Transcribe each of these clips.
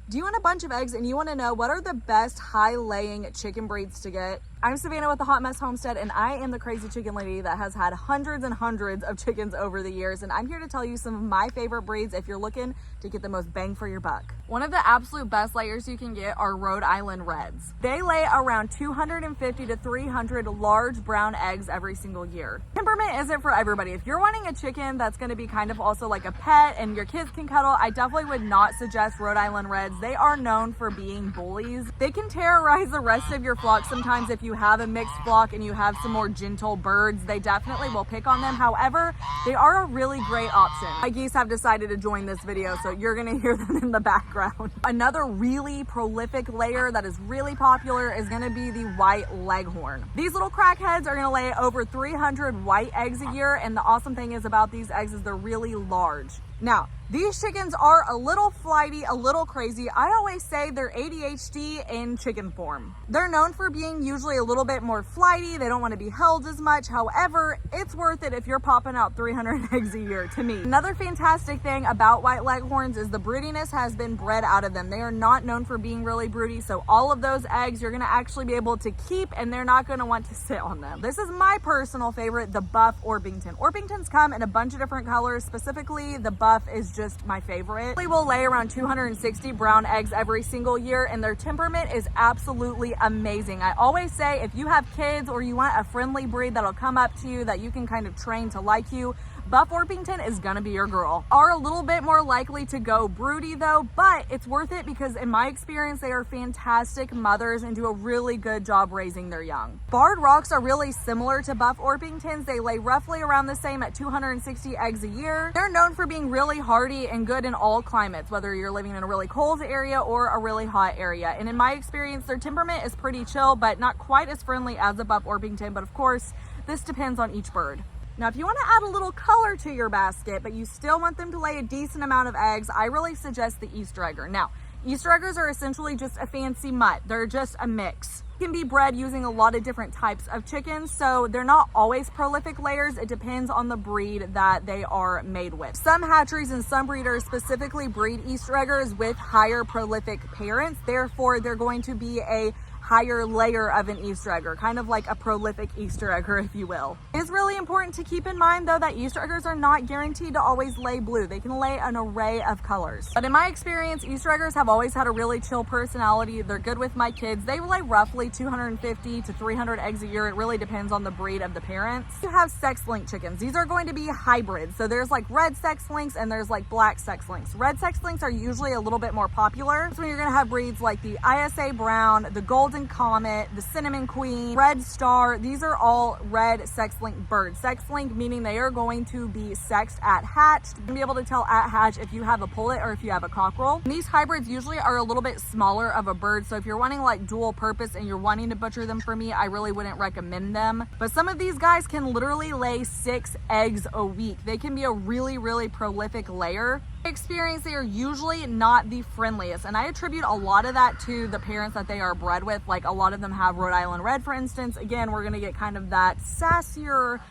Do you want a bunch of eggs and you want to know what are the best high laying chicken breeds to get? I'm Savannah with the Hot Mess Homestead, and I am the crazy chicken lady that has had hundreds and hundreds of chickens over the years, and I'm here to tell you some of my favorite breeds if you're looking to get the most bang for your buck. One of the absolute best layers you can get are Rhode Island Reds. They lay around 250 to 300 large brown eggs every single year. Temperament isn't for everybody. If you're wanting a chicken that's going to be kind of also like a pet and your kids can cuddle, I definitely would not suggest Rhode Island Reds. They are known for being bullies. They can terrorize the rest of your flock sometimes if you have a mixed flock and you have some more gentle birds. They definitely will pick on them. However, they are a really great option. My geese have decided to join this video, so you're going to hear them in the background. Another really prolific layer that is really popular is going to be the white Leghorn. These little crackheads are going to lay over 300 white eggs a year, and the awesome thing is about these eggs is they're really large. Now, these chickens are a little flighty, a little crazy. I always say they're ADHD in chicken form. They're known for being usually a little bit more flighty. They don't want to be held as much. However, it's worth it if you're popping out 300 eggs a year to me. Another fantastic thing about white Leghorns is the broodiness has been bred out of them. They are not known for being really broody. So all of those eggs you're going to actually be able to keep, and they're not going to want to sit on them. This is my personal favorite, the buff Orpington. Orpingtons come in a bunch of different colors. Specifically, the buff is just my favorite. They will lay around 260 brown eggs every single year, and their temperament is absolutely amazing. I always say if you have kids or you want a friendly breed that'll come up to you that you can kind of train to like you, Buff Orpington is gonna be your girl. Are a little bit more likely to go broody though, but it's worth it because in my experience, they are fantastic mothers and do a really good job raising their young. Barred Rocks are really similar to Buff Orpingtons. They lay roughly around the same at 260 eggs a year. They're known for being really hardy and good in all climates, whether you're living in a really cold area or a really hot area. And in my experience, their temperament is pretty chill, but not quite as friendly as a Buff Orpington. But of course, this depends on each bird. Now, if you want to add a little color to your basket, but you still want them to lay a decent amount of eggs, I really suggest the Easter egger. Now, Easter eggers are essentially just a fancy mutt. They're just a mix. Can be bred using a lot of different types of chickens, so they're not always prolific layers. It depends on the breed that they are made with. Some hatcheries and some breeders specifically breed Easter eggers with higher prolific parents. Therefore, they're going to be a higher layer of an Easter egger, kind of like a prolific Easter egger, if you will. It's really important to keep in mind though that Easter eggers are not guaranteed to always lay blue. They can lay an array of colors. But in my experience, Easter eggers have always had a really chill personality. They're good with my kids. They lay roughly 250 to 300 eggs a year. It really depends on the breed of the parents. You have Sexlink chickens. These are going to be hybrids. So there's like red Sexlinks and there's like black Sexlinks. Red Sexlinks are usually a little bit more popular. So you're gonna have breeds like the ISA Brown, the Golden Comet, the Cinnamon Queen, Red Star. These are all red Sexlink birds. Sexlink meaning they are going to be sexed at hatch. You can be able to tell at hatch if you have a pullet or if you have a cockerel. And these hybrids usually are a little bit smaller of a bird, so if you're wanting like dual purpose and you're wanting to butcher them for me, I really wouldn't recommend them. But some of these guys can literally lay 6 eggs a week. They can be a really prolific layer. Experience, they are usually not the friendliest, and I attribute a lot of that to the parents that they are bred with. Like a lot of them have Rhode Island Red, for instance. Again, we're gonna get kind of that sassier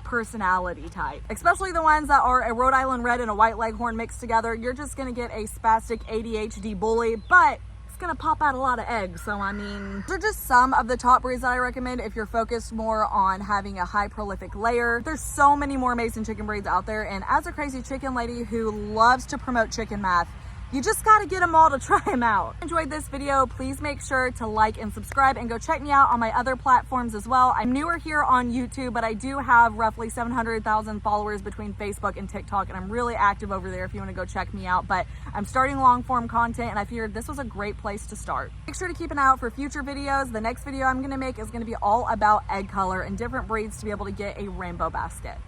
personality type, especially the ones that are a Rhode Island Red and a white Leghorn mixed together. You're just gonna get a spastic ADHD bully, but gonna pop out a lot of eggs. So I mean, they're just some of the top breeds that I recommend if you're focused more on having a high prolific layer. There's so many more amazing chicken breeds out there, and as a crazy chicken lady who loves to promote chicken math, you just got to get them all to try them out. If you enjoyed this video, please make sure to like and subscribe, and go check me out on my other platforms as well. I'm newer here on YouTube, but I do have roughly 700,000 followers between Facebook and TikTok, and I'm really active over there if you want to go check me out. But I'm starting long form content, and I figured this was a great place to start. Make sure to keep an eye out for future videos. The next video I'm going to make is going to be all about egg color and different breeds to be able to get a rainbow basket.